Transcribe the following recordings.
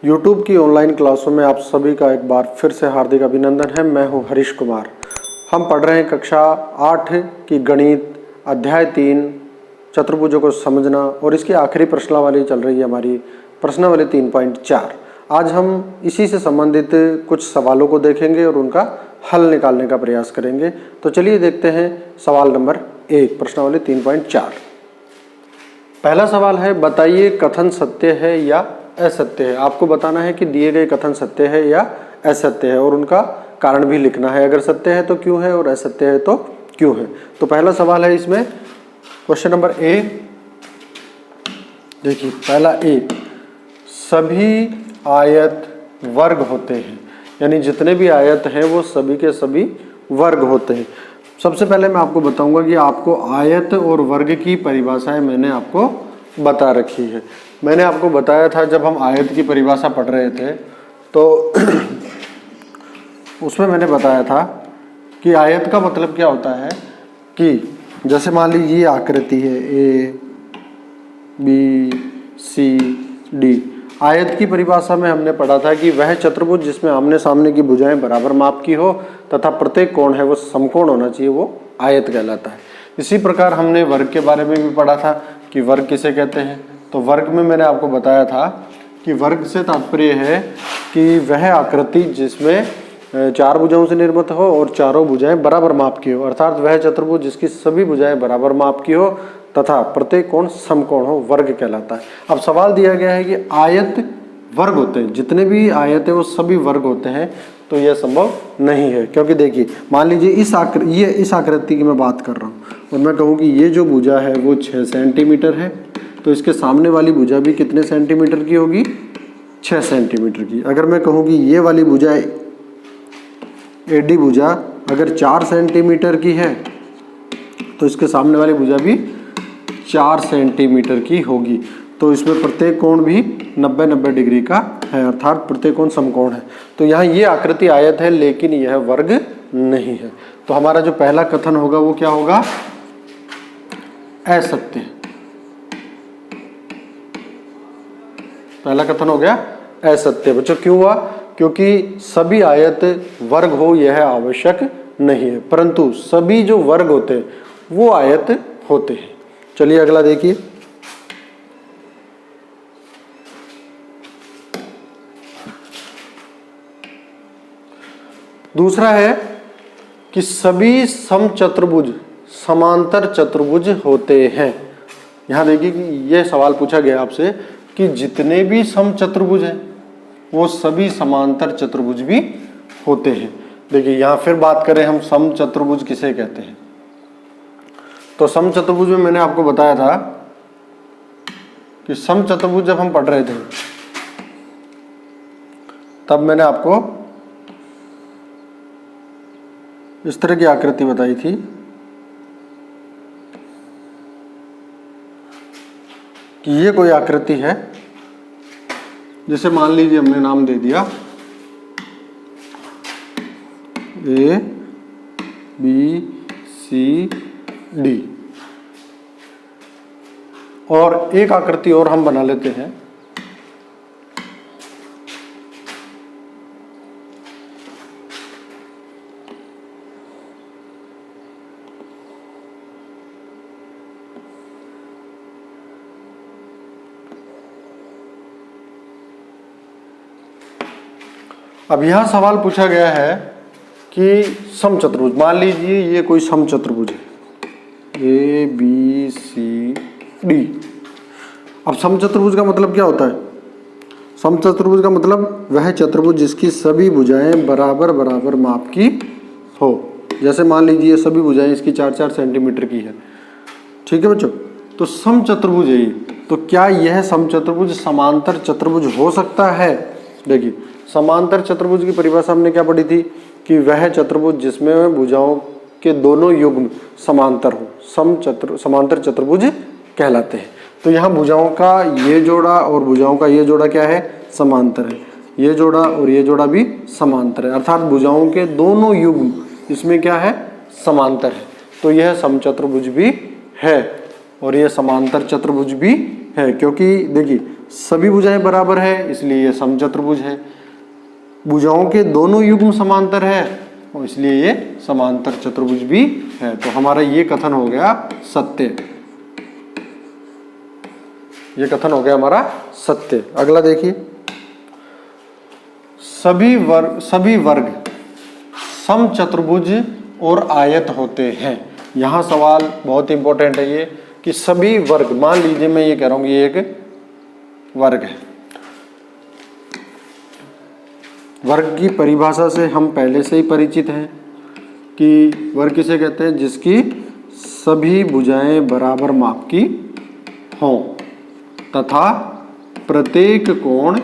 YouTube की online क्लासों में आप सभी का एक बार फिर से हार्दिक अभिनंदन है। मैं हूं हरीश कुमार। हम पढ़ रहे हैं कक्षा 8 की गणित अध्याय 3 चतुर्भुजों को समझना, और इसकी आखिरी प्रश्नावली चल रही है हमारी प्रश्नावली 3.4। आज हम इसी से संबंधित कुछ सवालों को देखेंगे और उनका हल निकालने का प्रयास करेंगे। तो चलिए देखते हैं सवाल नंबर 1 प्रश्नावली 3.4। पहला सवाल है, बताइए कथन सत्य है या असत्य है। आपको बताना है कि दिए गए कथन सत्य है या असत्य है और उनका कारण भी लिखना है। अगर सत्य है तो क्यों है और असत्य है तो क्यों है। तो पहला सवाल है इसमें क्वेश्चन नंबर ए। देखिए पहला ए, सभी आयत वर्ग होते हैं, यानी जितने भी आयत हैं वो सभी के सभी वर्ग होते हैं। सबसे पहले मैं आपको बताऊंगा कि आपको आयत और वर्ग की परिभाषाएं मैंने आपको बता रखी है। मैंने आपको बताया था जब हम आयत की परिभाषा पढ़ रहे थे तो उसमें मैंने बताया था कि आयत का मतलब क्या होता है कि जैसे मान लीजिए ये आकृति है ए बी सी डी। आयत की परिभाषा में हमने पढ़ा था कि वह चतुर्भुज जिसमें आमने सामने की भुजाएं बराबर माप की हो तथा प्रत्येक कोण है वो समकोण होना चाहिए, वो आयत कहलाता है। इसी प्रकार हमने वर्ग के बारे में भी पढ़ा था कि वर्ग किसे कहते हैं। तो वर्ग में मैंने आपको बताया था कि वर्ग से तात्पर्य है कि वह आकृति जिसमें 4 भुजाओं से निर्मित हो और चारों भुजाएं बराबर माप की हो, अर्थात वह चतुर्भुज जिसकी सभी भुजाएं बराबर माप की हो तथा प्रत्येक कोण समकोण हो, वर्ग कहलाता है। अब सवाल दिया गया है कि आयत वर्ग होते हैं, जितने भी आयत है वो सभी वर्ग होते हैं। तो यह संभव नहीं है, क्योंकि देखिए मान लीजिए इस आकृति की मैं बात कर रहा हूँ और मैं कहूँ कि ये जो भुजा है वो 6 सेंटीमीटर है, तो इसके सामने वाली भुजा भी कितने सेंटीमीटर की होगी, 6 सेंटीमीटर की। अगर मैं कहूँ कि ये वाली भुजा एडी भुजा अगर 4 सेंटीमीटर की है तो इसके सामने वाली भुजा भी 4 सेंटीमीटर की होगी। तो इसमें प्रत्येक कोण भी 90-90 डिग्री का है, अर्थात प्रत्येक कोण समकोण है। तो यहाँ ये आकृति आयत है लेकिन यह वर्ग नहीं है। तो हमारा जो पहला कथन होगा वो क्या होगा, असत्य। पहला कथन हो गया असत्य। बच्चों क्यों हुआ, क्योंकि सभी आयत वर्ग हो यह आवश्यक नहीं है, परंतु सभी जो वर्ग होते हैं वो आयत होते हैं। चलिए अगला देखिए। दूसरा है कि सभी समचतुर्भुज समांतर चतुर्भुज होते हैं। यहां देखिए कि यह सवाल पूछा गया आपसे कि जितने भी समचतुर्भुज हैं वो सभी समांतर चतुर्भुज भी होते हैं। देखिए यहां फिर बात करें हम समचतुर्भुज किसे कहते हैं। तो समचतुर्भुज में मैंने आपको बताया था कि समचतुर्भुज जब हम पढ़ रहे थे तब मैंने आपको इस तरह की आकृति बताई थी कि ये कोई आकृति है जिसे मान लीजिए हमने नाम दे दिया ए बी सी डी, और एक आकृति और हम बना लेते हैं अब यहां सवाल पूछा गया है कि समचतुर्भुज, मान लीजिए ये कोई समचतुर्भुज है ए बी सी डी। अब समचतुर्भुज का मतलब क्या होता है, समचतुर्भुज का मतलब वह चतुर्भुज जिसकी सभी भुजाएं बराबर बराबर माप की हो। जैसे मान लीजिए सभी भुजाएं इसकी 4-4 सेंटीमीटर की है, ठीक है बच्चों। तो समचतुर्भुज है ये। तो क्या यह समचतुर्भुज समांतर चतुर्भुज हो सकता है। देखिए समांतर चतुर्भुज की परिभाषा हमने क्या पढ़ी थी कि वह चतुर्भुज जिसमें भुजाओं के दोनों युग्म समांतर हो समांतर चतुर्भुज कहलाते हैं। तो यहाँ भुजाओं का ये जोड़ा और भुजाओं का ये जोड़ा क्या है, समांतर है। ये जोड़ा और ये जोड़ा भी समांतर है, अर्थात भुजाओं के दोनों युग्म इसमें क्या है, समांतर है। तो यह समचतुर्भुज भी है और यह समांतर चतुर्भुज भी है, क्योंकि देखिए सभी भुजाएं बराबर है इसलिए ये समचतुर्भुज है। भुजाओं के दोनों युग्म समांतर है और इसलिए ये समांतर चतुर्भुज भी है। तो हमारा ये कथन हो गया सत्य, ये कथन हो गया हमारा सत्य। अगला देखिए, सभी वर्ग समचतुर्भुज और आयत होते हैं। यहाँ सवाल बहुत इंपॉर्टेंट है ये कि सभी वर्ग, मान लीजिए मैं ये कह रहा हूँ ये एक वर्ग है। वर्ग की परिभाषा से हम पहले से ही परिचित हैं कि वर्ग किसे कहते हैं, जिसकी सभी भुजाएं बराबर माप की हों तथा प्रत्येक कोण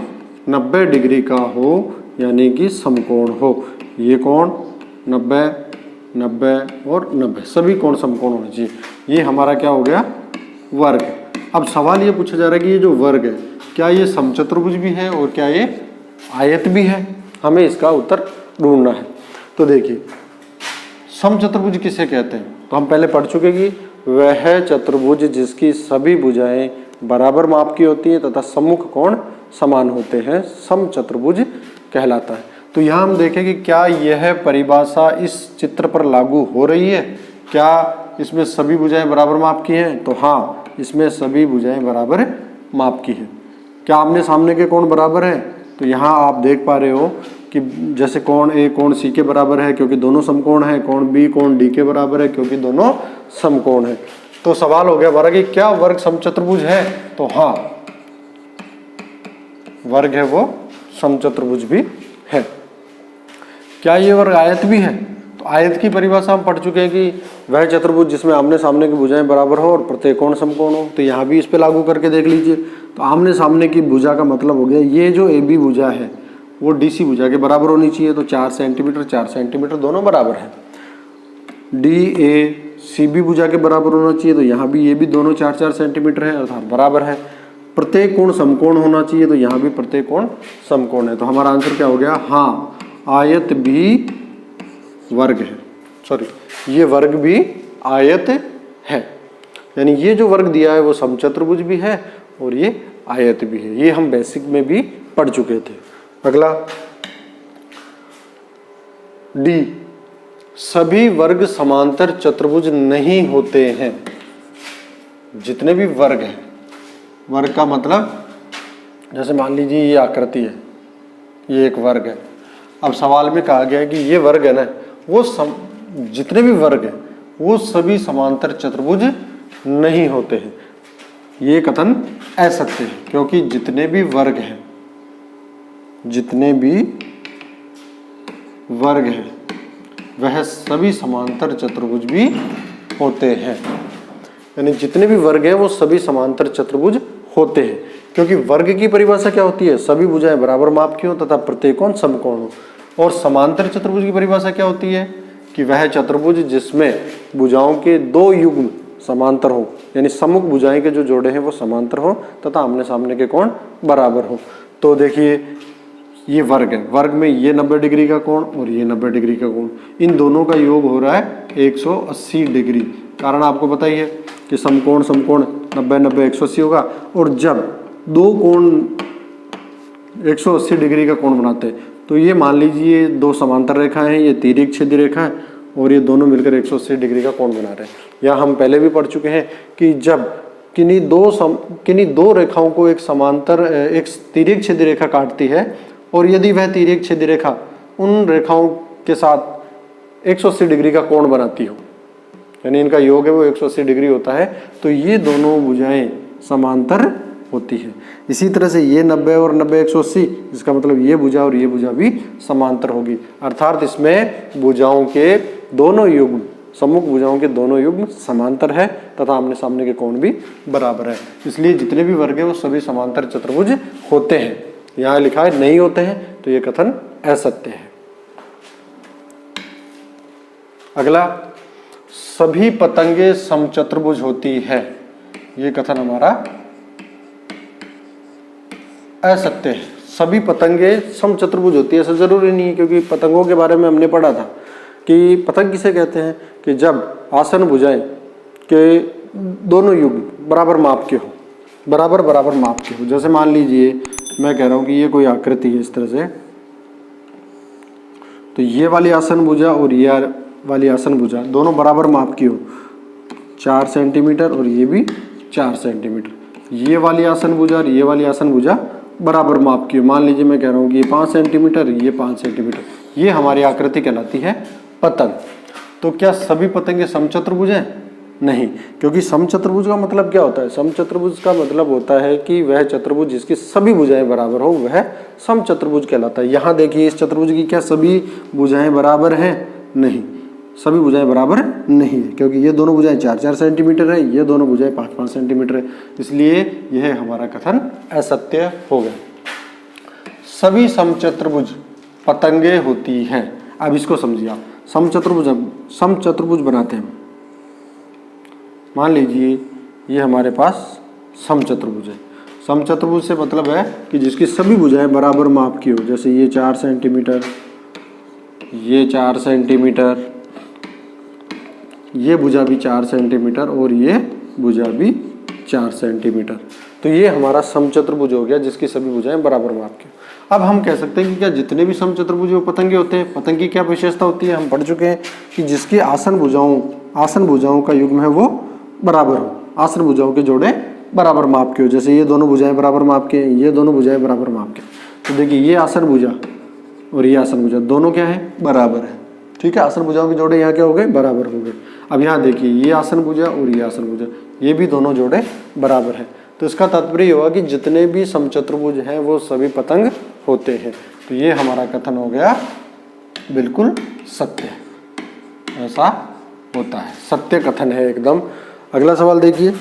90 डिग्री का हो, यानी कि समकोण हो। ये कोण 90, 90 और 90, सभी कोण समकोण होने चाहिए। ये हमारा क्या हो गया, वर्ग। अब सवाल ये पूछा जा रहा है कि ये जो वर्ग है क्या ये समचतुर्भुज भी है और क्या ये आयत भी है, हमें इसका उत्तर ढूंढना है। तो देखिए समचतुर्भुज किसे कहते हैं, तो हम पहले पढ़ चुके कि वह चतुर्भुज जिसकी सभी भुजाएं बराबर माप की होती है तथा सम्मुख कोण समान होते हैं, समचतुर्भुज कहलाता है। तो यहाँ हम देखें कि क्या यह परिभाषा इस चित्र पर लागू हो रही है, क्या इसमें सभी भुजाएं बराबर माप की हैं, तो हाँ इसमें सभी भुजाएं बराबर माप की है। क्या आमने सामने के कोण बराबर है, तो यहाँ आप देख पा रहे हो कि जैसे कोण ए कोण सी के बराबर है क्योंकि दोनों समकोण है, कोण बी कोण डी के बराबर है क्योंकि दोनों समकोण है। तो सवाल हो गया हमारा कि क्या वर्ग समचतुर्भुज है, तो हाँ वर्ग है वो समचतुर्भुज भी है। क्या ये वर्ग आयत भी है, तो आयत की परिभाषा हम पढ़ चुके हैं कि वह चतुर्भुज जिसमें आमने सामने की भुजाएं बराबर हो और प्रत्येक कोण समकोण हो। तो यहाँ भी इस पे लागू करके देख लीजिए। तो आमने सामने की भुजा का मतलब हो गया ये जो ए बी भुजा है वो डी सी भुजा के बराबर होनी चाहिए। तो 4 सेंटीमीटर 4 सेंटीमीटर दोनों बराबर है। डी ए सी बी भुजा के बराबर होना चाहिए, तो यहाँ भी ये भी दोनों 4-4 सेंटीमीटर है अर्थात बराबर है। प्रत्येक कोण समकोण होना चाहिए, तो यहाँ भी प्रत्येक कोण समकोण है। तो हमारा आंसर क्या हो गया, हाँ आयत भी वर्ग है, सॉरी ये वर्ग भी आयत है। यानी ये जो वर्ग दिया है वो समचतुर्भुज भी है और ये आयत भी है। ये हम बेसिक में भी पढ़ चुके थे। अगला डी, सभी वर्ग समांतर चतुर्भुज नहीं होते हैं। जितने भी वर्ग हैं, वर्ग का मतलब जैसे मान लीजिए ये आकृति है, ये एक वर्ग है। अब सवाल में कहा गया है कि ये वर्ग है ना, वो जितने भी वर्ग हैं वो सभी समांतर चतुर्भुज नहीं होते हैं। ये कथन असत्य है, क्योंकि जितने भी वर्ग हैं, जितने भी वर्ग हैं वह सभी समांतर चतुर्भुज भी होते हैं। यानी जितने भी वर्ग हैं वो सभी समांतर चतुर्भुज होते हैं, क्योंकि वर्ग की परिभाषा क्या होती है, सभी भुजाएं बराबर माप की हो तथा प्रत्येक कोण समकोण हो। और समांतर चतुर्भुज की परिभाषा क्या होती है कि वह चतुर्भुज जिसमें भुजाओं के दो युग्म समांतर हो, यानी सम्मुख भुजाएं के जो जोड़े हैं वो समांतर हो तथा आमने सामने के कोण बराबर हो। तो देखिए ये वर्ग है, वर्ग में ये 90 डिग्री का कोण और ये 90 डिग्री का कोण, इन दोनों का योग हो रहा है 180 डिग्री। कारण आपको पता ही है कि समकोण समकोण 90 90 180 होगा। और जब दो कोण 180 डिग्री का कोण बनाते हैं तो ये मान लीजिए दो समांतर रेखाएं हैं, ये तिर्यक छेदी रेखा है और ये दोनों मिलकर 180 डिग्री का कोण बना रहे हैं। या हम पहले भी पढ़ चुके हैं कि जब किन्हीं दो रेखाओं को एक समांतर एक तिर्यक छेदी रेखा काटती है और यदि वह तिर्यक छेदी रेखा उन रेखाओं के साथ 180 डिग्री का कोण बनाती हो, यानी इनका योग है वो 180 डिग्री होता है, तो ये दोनों भुजाएं समांतर होती है। इसी तरह से ये 90 और 90 180, इसका मतलब ये भुजा और ये भुजा भी समांतर होगी। अर्थात इसमें भुजाओं के दोनों युग्म, सम्मुख भुजाओं के दोनों युग्म समांतर है तथा आमने सामने के कोण भी बराबर है। इसलिए जितने भी वर्ग है वो सभी समांतर चतुर्भुज होते हैं। यहाँ लिखा है नहीं होते हैं, तो ये कथन असत्य है। अगला, सभी पतंगे समचतुर्भुज होती है। ये कथन हमारा असत्य है। सभी पतंगे समचतुर्भुज होती है ऐसा जरूरी नहीं है, क्योंकि पतंगों के बारे में हमने पढ़ा था कि पतंग किसे कहते हैं कि जब आसन भुजाएं के दोनों युग्म बराबर माप के हो, बराबर बराबर माप की हो। जैसे मान लीजिए मैं कह रहा हूँ कि ये कोई आकृति है इस तरह से, तो ये वाली आसन भुजा और ये वाली आसन भुजा दोनों बराबर माप की हो, 4 सेंटीमीटर और ये भी 4 सेंटीमीटर। ये वाली आसन भुजा और ये वाली आसन भुजा बराबर माप की हो। मान लीजिए मैं कह रहा हूँ कि ये 5 सेंटीमीटर, ये 5 सेंटीमीटर। ये हमारी आकृति कहलाती है पतंग। तो क्या सभी पतंगे समचतुर्भुज हैं? नहीं, क्योंकि समचतुर्भुज का मतलब क्या होता है? समचतुर्भुज का मतलब होता है कि वह चतुर्भुज जिसकी सभी भुजाएं बराबर हो वह समचतुर्भुज कहलाता है। यहाँ देखिए इस चतुर्भुज की क्या सभी भुजाएं बराबर हैं? नहीं, सभी भुजाएं बराबर नहीं है, क्योंकि ये दोनों भुजाएं 4-4 सेंटीमीटर है, ये दोनों भुजाएं 5-5 सेंटीमीटर है, इसलिए यह हमारा कथन असत्य हो गया। सभी समचतुर्भुज पतंगे होती हैं। अब इसको समझिए आप, समचतुर्भुज बनाते हैं। मान लीजिए ये हमारे पास समचतुर्भुज है। समचतुर्भुज से मतलब है कि जिसकी सभी भुजाएं बराबर माप की हो। जैसे ये 4 सेंटीमीटर, ये 4 सेंटीमीटर, ये भुजा भी 4 सेंटीमीटर और ये भुजा भी 4 सेंटीमीटर। तो ये हमारा समचतुर्भुज हो गया जिसकी सभी भुजाएं बराबर माप की। अब हम कह सकते हैं कि क्या जितने भी समचतुर्भुज वो पतंगे होते हैं? पतंग की क्या विशेषता होती है? हम पढ़ चुके हैं कि जिसकी आसन भुजाओं का युग्म है वो बराबर हो, आसन भुजाओं के जोड़े बराबर माप के हो। जैसे ये दोनों भुजाएं बराबर माप के, ये दोनों भुजाएं बराबर माप के। तो देखिए ये आसन भुजा और ये आसन भुजा दोनों क्या है? बराबर है। ठीक है, आसन भुजाओं के जोड़े यहाँ क्या हो गए? बराबर हो गए। अब यहाँ देखिए ये आसन भुजा और ये आसन भुजा, ये भी दोनों जोड़े बराबर है। तो इसका तात्पर्य हुआ कि जितने भी समचतुर्भुज हैं वो सभी पतंग होते हैं। तो ये हमारा कथन हो गया बिल्कुल सत्य, ऐसा होता है, सत्य कथन है एकदम। अगला सवाल देखिए,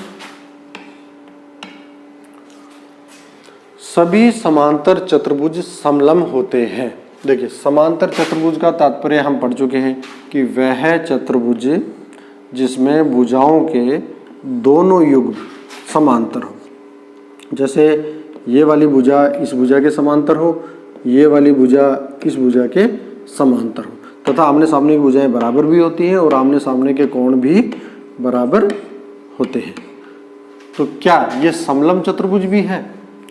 सभी समांतर चतुर्भुज समलंब होते हैं। देखिए समांतर चतुर्भुज का तात्पर्य हम पढ़ चुके हैं कि वह चतुर्भुज जिसमें भुजाओं के दोनों युग्म समांतर हो। जैसे ये वाली भुजा इस भुजा के समांतर हो, ये वाली भुजा इस भुजा के समांतर हो, तथा आमने सामने की भुजाएं बराबर भी होती हैं और आमने सामने के कोण भी बराबर होते हैं। तो क्या ये समलंब चतुर्भुज भी है?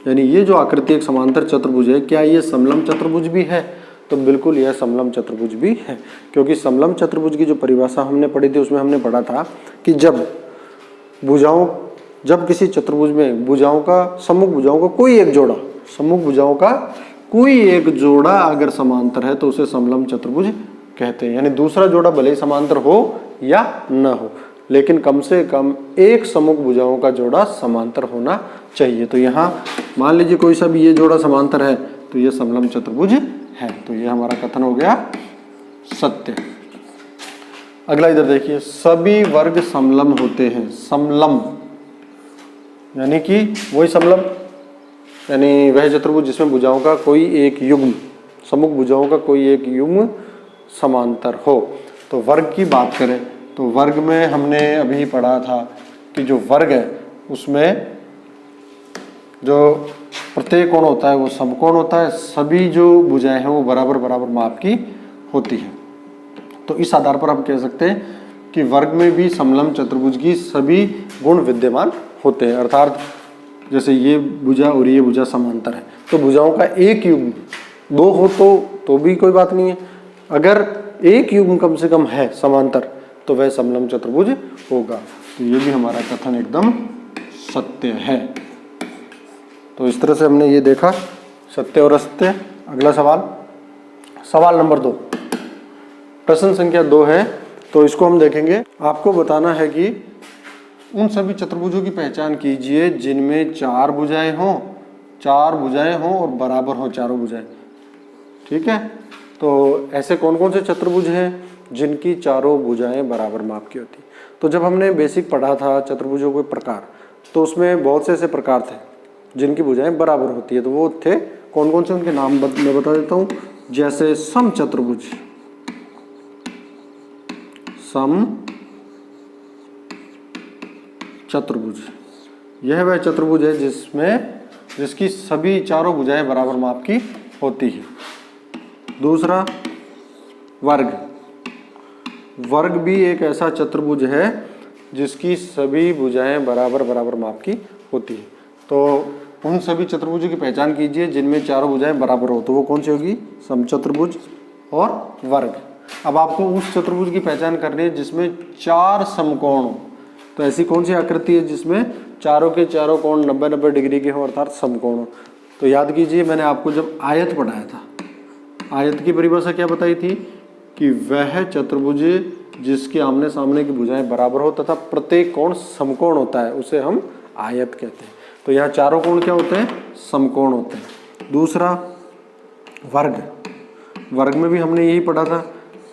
यानी ये जो आकृति एक समांतर चतुर्भुज है, क्या ये समलंब चतुर्भुज भी है? तो बिल्कुल यह समलंब चतुर्भुज भी है, क्योंकि समलंब चतुर्भुज की जो परिभाषा हमने पढ़ी थी उसमें हमने पढ़ा था कि जब किसी चतुर्भुज में भुजाओं का सम्मुख भुजाओं का कोई एक जोड़ा अगर समांतर है तो उसे समलंब चतुर्भुज कहते हैं। यानी दूसरा जोड़ा भले ही समांतर हो या न हो, लेकिन कम से कम एक सम्मुख भुजाओं का जोड़ा समांतर होना चाहिए। तो यहाँ मान लीजिए कोई सा भी ये जोड़ा समांतर है तो ये समलंब चतुर्भुज है। तो ये हमारा कथन हो गया सत्य। अगला इधर देखिए, सभी वर्ग समलंब होते हैं। समलंब यानी कि वही समलंब, यानी वह चतुर्भुज जिसमें भुजाओं का कोई एक युग्म, सम्मुख भुजाओं का कोई एक युग्म समांतर हो। तो वर्ग की बात करें तो वर्ग में हमने अभी पढ़ा था कि जो वर्ग है उसमें जो प्रत्येक कोण होता है वो समकोण होता है। सभी जो भुजाएं हैं वो बराबर बराबर माप की होती हैं। तो इस आधार पर हम कह सकते हैं कि वर्ग में भी समलंब चतुर्भुज की सभी गुण विद्यमान होते हैं। अर्थात जैसे ये भुजा और ये भुजा समांतर है तो भुजाओं का एक युग्म दो हो तो भी कोई बात नहीं है। अगर एक युग्म कम से कम है समांतर तो वह समलंब चतुर्भुज होगा। तो ये भी हमारा कथन एकदम सत्य है। तो इस तरह से हमने ये देखा सत्य और असत्य। अगला सवाल नंबर 2, प्रश्न संख्या 2 है। तो इसको हम देखेंगे। आपको बताना है कि उन सभी चतुर्भुजों की पहचान कीजिए जिनमें 4 भुजाएं हों और बराबर हों चारों भुजाएं। ठीक है, तो ऐसे कौन कौन से चतुर्भुज हैं जिनकी चारों भुजाएं बराबर माप की होती? तो जब हमने बेसिक पढ़ा था चतुर्भुजों के प्रकार, तो उसमें बहुत से ऐसे प्रकार थे जिनकी भुजाएं बराबर होती है। तो वो थे कौन कौन से, उनके नाम मैं बता देता हूँ। जैसे समचतुर्भुज, समचतुर्भुज यह वह चतुर्भुज है जिसकी सभी चारों भुजाएं बराबर माप की होती है। दूसरा वर्ग भी एक ऐसा चतुर्भुज है जिसकी सभी भुजाएं बराबर बराबर माप की होती है। तो उन सभी चतुर्भुजों की पहचान कीजिए जिनमें चारों भुजाएं बराबर हो। तो वो कौन सी होगी? समचतुर्भुज और वर्ग। अब आपको उस चतुर्भुज की पहचान करनी है जिसमें 4 समकोण हो। तो ऐसी कौन सी आकृति है जिसमें चारों के चारों कोण 90-90 डिग्री के हो, अर्थात समकोण हो? तो याद कीजिए, मैंने आपको जब आयत पढ़ाया था, आयत की परिभाषा क्या बताई थी कि वह चतुर्भुज जिसके आमने सामने की भुजाएं बराबर हो तथा प्रत्येक कोण समकोण होता है, उसे हम आयत कहते हैं। तो यहाँ चारों कोण क्या होते हैं? समकोण होते हैं। दूसरा वर्ग। वर्ग में भी हमने यही पढ़ा था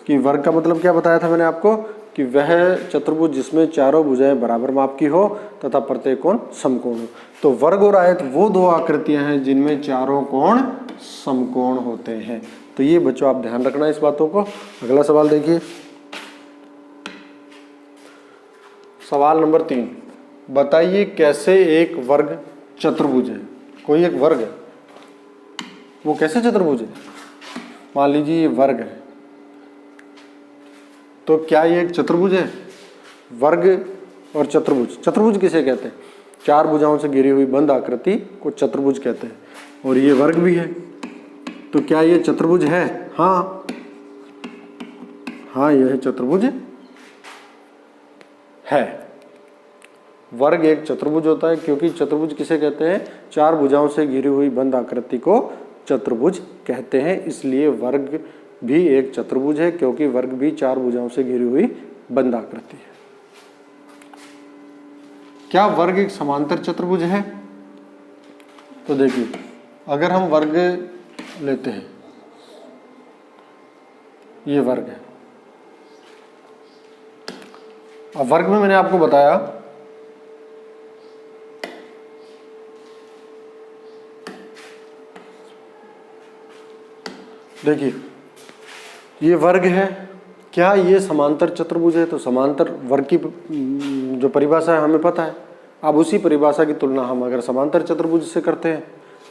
कि वर्ग का मतलब क्या बताया था मैंने आपको कि वह चतुर्भुज जिसमें चारों भुजाएं बराबर माप की हो तथा प्रत्येक कोण समकोण हो। तो वर्ग और आयत वो दो आकृतियां हैं जिनमें चारों कोण समकोण होते हैं। तो ये बच्चों आप ध्यान रखना इस बातों को। अगला सवाल देखिए, सवाल नंबर 3, बताइए कैसे एक वर्ग चतुर्भुज है। कोई एक वर्ग है, वो कैसे चतुर्भुज है? मान लीजिए ये वर्ग है, तो क्या ये एक चतुर्भुज है? वर्ग और चतुर्भुज, चतुर्भुज किसे कहते हैं? 4 भुजाओं से घिरी हुई बंद आकृति को चतुर्भुज कहते हैं। और ये वर्ग भी है, तो क्या ये चतुर्भुज है? हाँ, हाँ यह चतुर्भुज है। वर्ग एक चतुर्भुज होता है, क्योंकि चतुर्भुज किसे कहते हैं? 4 भुजाओं से घिरी हुई बंद आकृति को चतुर्भुज कहते हैं। इसलिए वर्ग भी एक चतुर्भुज है, क्योंकि वर्ग भी 4 भुजाओं से घिरी हुई बंद आकृति है। क्या वर्ग एक समांतर चतुर्भुज है? तो देखिए, अगर हम वर्ग लेते हैं, ये वर्ग है। अब वर्ग में मैंने आपको बताया देखिए ये वर्ग है, क्या ये समांतर चतुर्भुज है? तो समांतर वर्ग की जो परिभाषा है हमें पता है। अब उसी परिभाषा की तुलना हम अगर समांतर चतुर्भुज से करते हैं,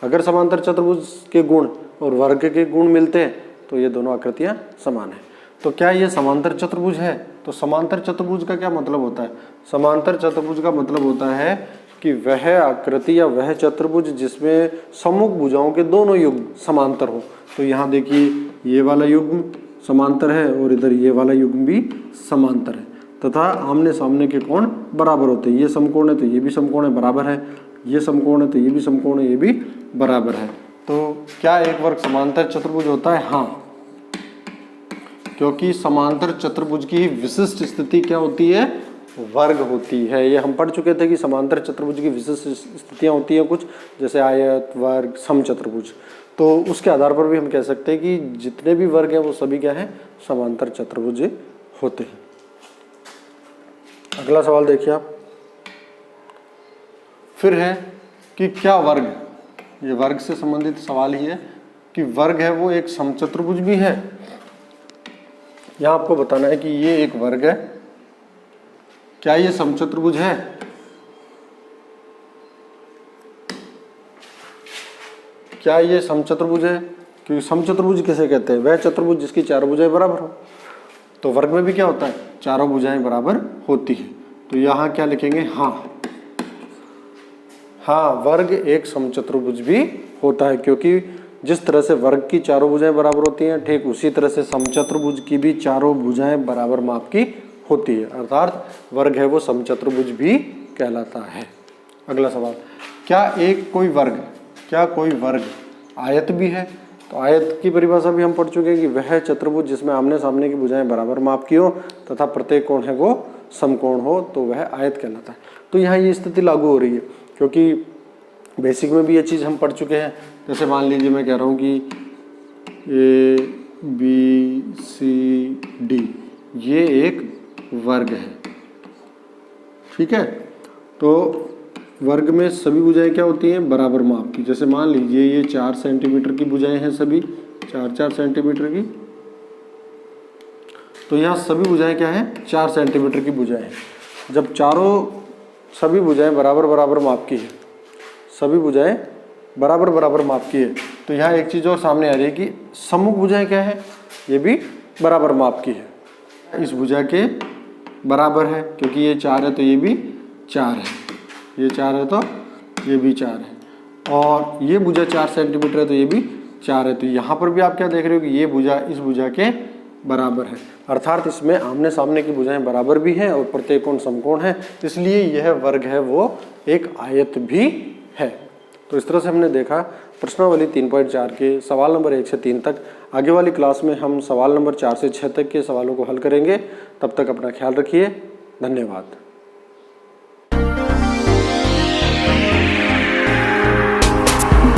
अगर समांतर चतुर्भुज के गुण और वर्ग के गुण मिलते हैं तो ये दोनों आकृतियां समान है। तो क्या ये समांतर चतुर्भुज है? तो समांतर चतुर्भुज का क्या मतलब होता है? समांतर चतुर्भुज का मतलब होता है कि वह आकृति या वह चतुर्भुज जिसमें सम्मुख भुजाओं के दोनों युग्म समांतर हो। तो यहाँ देखिए, ये वाला युग्म समांतर है और इधर ये वाला युग्म भी समांतर है तथा आमने सामने के कोण बराबर होते हैं। ये समकोण है तो ये भी समकोण है, बराबर है। ये समकोण है तो ये भी समकोण है, ये भी बराबर है। तो क्या एक वर्ग समांतर चतुर्भुज होता है? हाँ, क्योंकि समांतर चतुर्भुज की विशिष्ट स्थिति क्या होती है? वर्ग होती है। ये हम पढ़ चुके थे कि समांतर चतुर्भुज की विशिष्ट स्थितियां होती हैं कुछ, जैसे आयत, वर्ग, समचतुर्भुज। तो उसके आधार पर भी हम कह सकते हैं कि जितने भी वर्ग हैं वो सभी क्या हैं? समांतर चतुर्भुज होते हैं। अगला सवाल देखिए आप, फिर है कि क्या वर्ग, ये वर्ग से संबंधित सवाल ही है कि वर्ग है वो एक समचतुर्भुज भी है। यहां आपको बताना है कि ये एक वर्ग है, क्या ये समचतुर्भुज है? क्या ये समचतुर्भुज है? क्योंकि समचतुर्भुज किसे कहते हैं? वह चतुर्भुज जिसकी चारों भुजाएं बराबर हो। तो वर्ग में भी क्या होता है? चारों भुजाएं बराबर होती है। तो यहाँ क्या लिखेंगे? हाँ, हाँ वर्ग एक समचतुर्भुज भी होता है, क्योंकि जिस तरह से वर्ग की चारों भुजाएं बराबर होती हैं, ठीक उसी तरह से समचतुर्भुज की भी चारों भुजाएं बराबर माप की होती है, अर्थात वर्ग है वो समचतुर्भुज भी कहलाता है। अगला सवाल, क्या कोई वर्ग आयत भी है? तो आयत की परिभाषा भी हम पढ़ चुके हैं कि वह चतुर्भुज जिसमें आमने सामने की भुजाएं बराबर माप की हो तथा प्रत्येक कोण है वो समकोण हो, तो वह आयत कहलाता है। तो यहाँ ये स्थिति लागू हो रही है, क्योंकि बेसिक में भी ये चीज़ हम पढ़ चुके हैं। जैसे मान लीजिए मैं कह रहा हूँ कि ABCD ये एक वर्ग है, ठीक है। तो वर्ग में सभी भुजाएं क्या होती हैं? बराबर माप की। जैसे मान लीजिए ये 4 सेंटीमीटर की भुजाएं हैं, सभी 4-4 सेंटीमीटर की। तो यहाँ सभी भुजाएं क्या हैं? 4 सेंटीमीटर की भुजाएं हैं। जब सभी भुजाएं बराबर माप की है, सभी भुजाएं बराबर माप की है, तो यहाँ एक चीज़ और सामने आ रही है कि सम्मुख भुजाएं क्या है? ये भी बराबर माप की है। इस भुजा के बराबर है, क्योंकि ये 4 है तो ये भी 4 है, ये 4 है तो ये भी 4 है और ये भुजा 4 सेंटीमीटर है तो ये भी 4 है। तो यहाँ पर भी आप क्या देख रहे हो कि ये भुजा इस भुजा के बराबर है, अर्थात इसमें आमने सामने की भुजाएं बराबर भी हैं और प्रत्येक कोण समकोण है, इसलिए यह वर्ग है वो एक आयत भी है। तो इस तरह से हमने देखा प्रश्नावली 3.4 के सवाल नंबर 1 से 3 तक। आगे वाली क्लास में हम सवाल नंबर 4 से 6 तक के सवालों को हल करेंगे। तब तक अपना ख्याल रखिए। धन्यवाद।